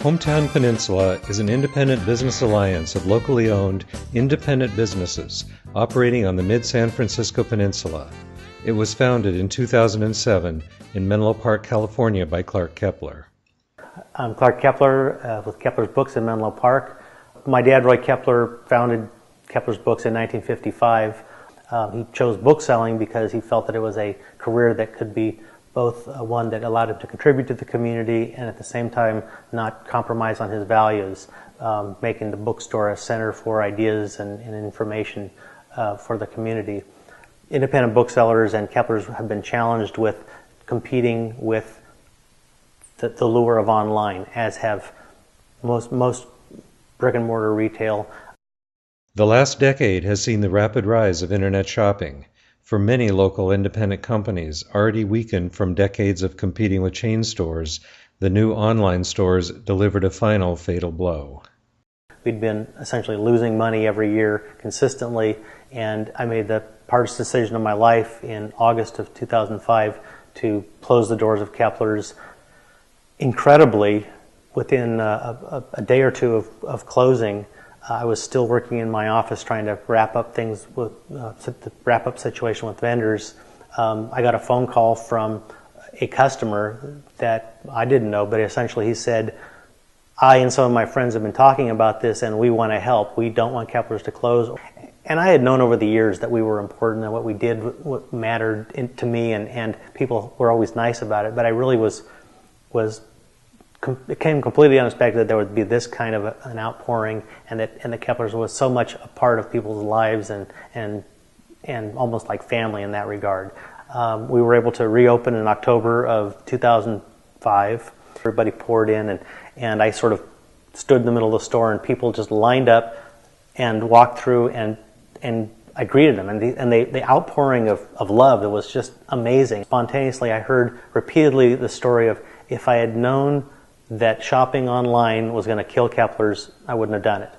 Hometown Peninsula is an independent business alliance of locally owned, independent businesses operating on the mid-San Francisco Peninsula. It was founded in 2007 in Menlo Park, California by Clark Kepler. I'm Clark Kepler with Kepler's Books in Menlo Park. My dad, Roy Kepler, founded Kepler's Books in 1955. He chose bookselling because he felt that it was a career that could be both one that allowed him to contribute to the community and at the same time not compromise on his values, making the bookstore a center for ideas and information for the community. Independent booksellers and Keplers have been challenged with competing with the lure of online, as have most brick-and-mortar retail. The last decade has seen the rapid rise of internet shopping. For many local independent companies already weakened from decades of competing with chain stores, the new online stores delivered a final fatal blow. We'd been essentially losing money every year consistently, and I made the hardest decision of my life in August of 2005 to close the doors of Kepler's. Incredibly, within a day or two of closing, I was still working in my office trying to wrap up things with the wrap-up situation with vendors. I got a phone call from a customer that I didn't know, but essentially he said, "I and some of my friends have been talking about this, and we want to help. We don't want Kepler's to close." And I had known over the years that we were important and what we did what mattered to me, and people were always nice about it. But I really it came completely unexpected that there would be this kind of an outpouring, and the Keplers was so much a part of people's lives and almost like family in that regard. We were able to reopen in October of 2005. Everybody poured in, and I sort of stood in the middle of the store, and people just lined up and walked through, and I greeted them, and the outpouring of love, it was just amazing. Spontaneously, I heard repeatedly the story of, if I had known that shopping online was going to kill Kepler's, I wouldn't have done it.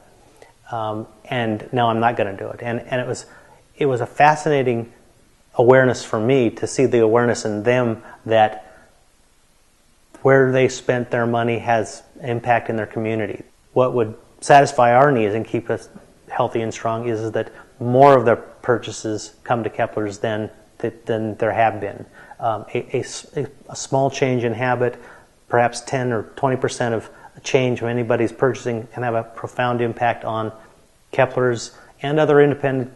And now I'm not going to do it. And it was a fascinating awareness for me to see the awareness in them that where they spent their money has impact in their community. What would satisfy our needs and keep us healthy and strong is that more of their purchases come to Kepler's than there have been. A small change in habit, perhaps 10 or 20% of a change of anybody's purchasing, can have a profound impact on Kepler's and other independent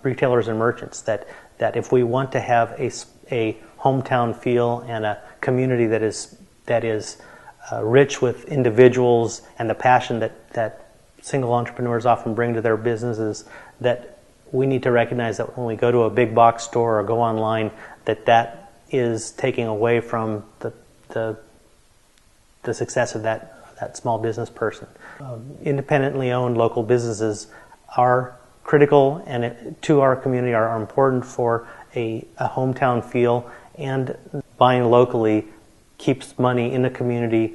retailers and merchants. That if we want to have a hometown feel and a community that is rich with individuals and the passion that single entrepreneurs often bring to their businesses, that we need to recognize that when we go to a big box store or go online, that is taking away from the success of that small business person. Independently owned local businesses are critical and to our community, are important for a hometown feel, and buying locally keeps money in the community.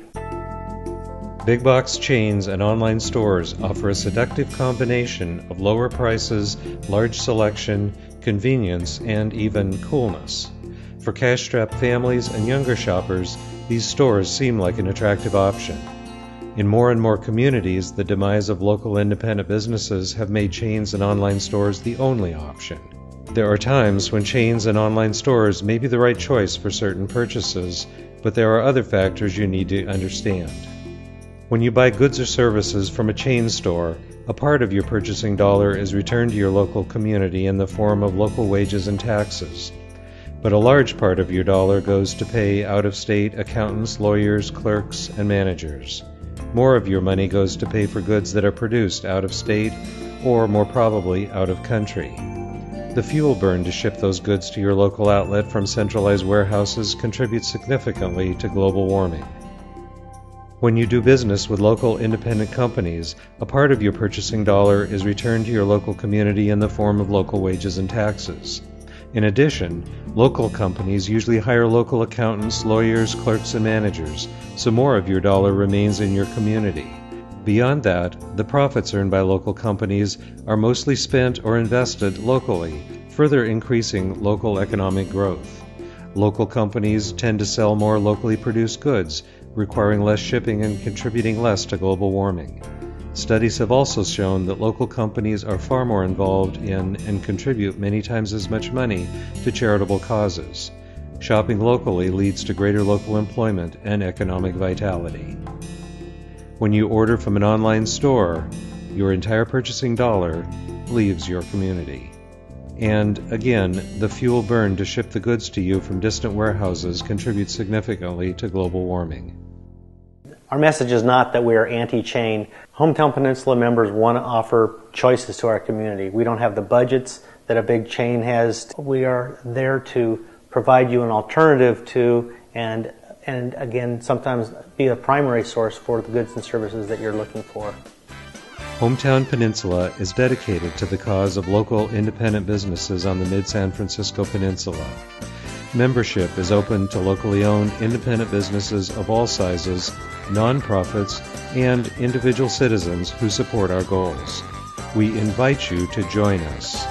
Big box chains and online stores offer a seductive combination of lower prices, large selection, convenience, and even coolness. For cash-strapped families and younger shoppers, these stores seem like an attractive option. In more and more communities, the demise of local independent businesses have made chains and online stores the only option. There are times when chains and online stores may be the right choice for certain purchases, but there are other factors you need to understand. When you buy goods or services from a chain store, a part of your purchasing dollar is returned to your local community in the form of local wages and taxes. But a large part of your dollar goes to pay out-of-state accountants, lawyers, clerks, and managers. More of your money goes to pay for goods that are produced out of state or, more probably, out of country. The fuel burned to ship those goods to your local outlet from centralized warehouses contributes significantly to global warming. When you do business with local independent companies, a part of your purchasing dollar is returned to your local community in the form of local wages and taxes. In addition, local companies usually hire local accountants, lawyers, clerks, and managers, so more of your dollar remains in your community. Beyond that, the profits earned by local companies are mostly spent or invested locally, further increasing local economic growth. Local companies tend to sell more locally produced goods, requiring less shipping and contributing less to global warming. Studies have also shown that local companies are far more involved in and contribute many times as much money to charitable causes. Shopping locally leads to greater local employment and economic vitality. When you order from an online store, your entire purchasing dollar leaves your community. And again, the fuel burned to ship the goods to you from distant warehouses contributes significantly to global warming. Our message is not that we are anti-chain. Hometown Peninsula members want to offer choices to our community. We don't have the budgets that a big chain has. We are there to provide you an alternative to, and again, sometimes be a primary source for the goods and services that you're looking for. Hometown Peninsula is dedicated to the cause of local independent businesses on the mid-San Francisco Peninsula. Membership is open to locally owned independent businesses of all sizes, nonprofits, and individual citizens who support our goals. We invite you to join us.